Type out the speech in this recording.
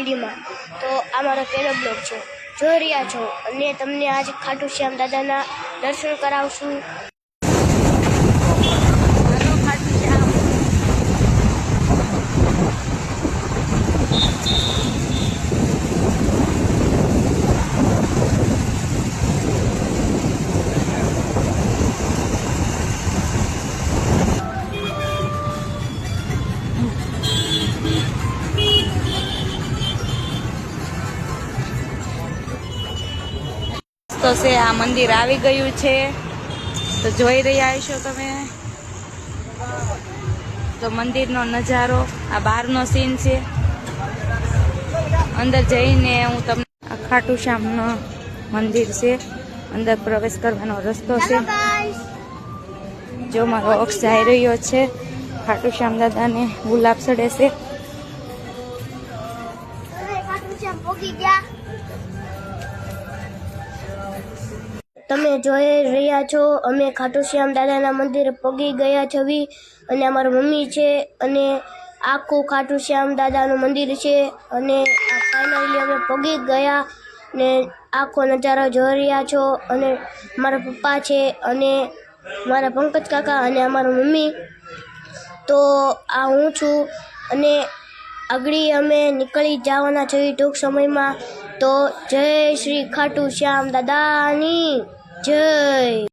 અમરેલીમાં. તો આ મારો પહેલો બ્લોગ છે, જોઈ રહ્યા છો, અને તમને આજ ખાટુ શ્યામ દાદાના દર્શન કરાવશું. તો છે આ મંદિર આવી ગયું છે, તો જોઈ રહ્યા હશો તમે. તો મંદિરનો નજારો આ બહારનો સીન છે. અંદર જઈને હું તમને આ ખાટુ શ્યામનો મંદિર છે, અંદર પ્રવેશ કરવાનો રસ્તો છે. જો મારો અક્ષ જઈ રહ્યો છે, ખાટુ શ્યામ દાદાને ગુલાબ ચડે છે. તમે જોઈ રહ્યા છો, અમે ખાટુ શ્યામ દાદાના મંદિરે પગી ગયા છવી, અને અમારી મમ્મી છે, અને આખું ખાટુ શ્યામ દાદાનું મંદિર છે. અને આ ફાઇનલી અમે પગી ગયા ને આખો નજારો જોઈ રહ્યા છો. અને મારા પપ્પા છે, અને મારા પંકજ કાકા, અને અમારા મમ્મી. તો આ હું છું, અને આગળ અમે નીકળી જવાના છીએ ટૂંક સમયમાં. તો જય શ્રી ખાટુ શ્યામ દાદાની જય.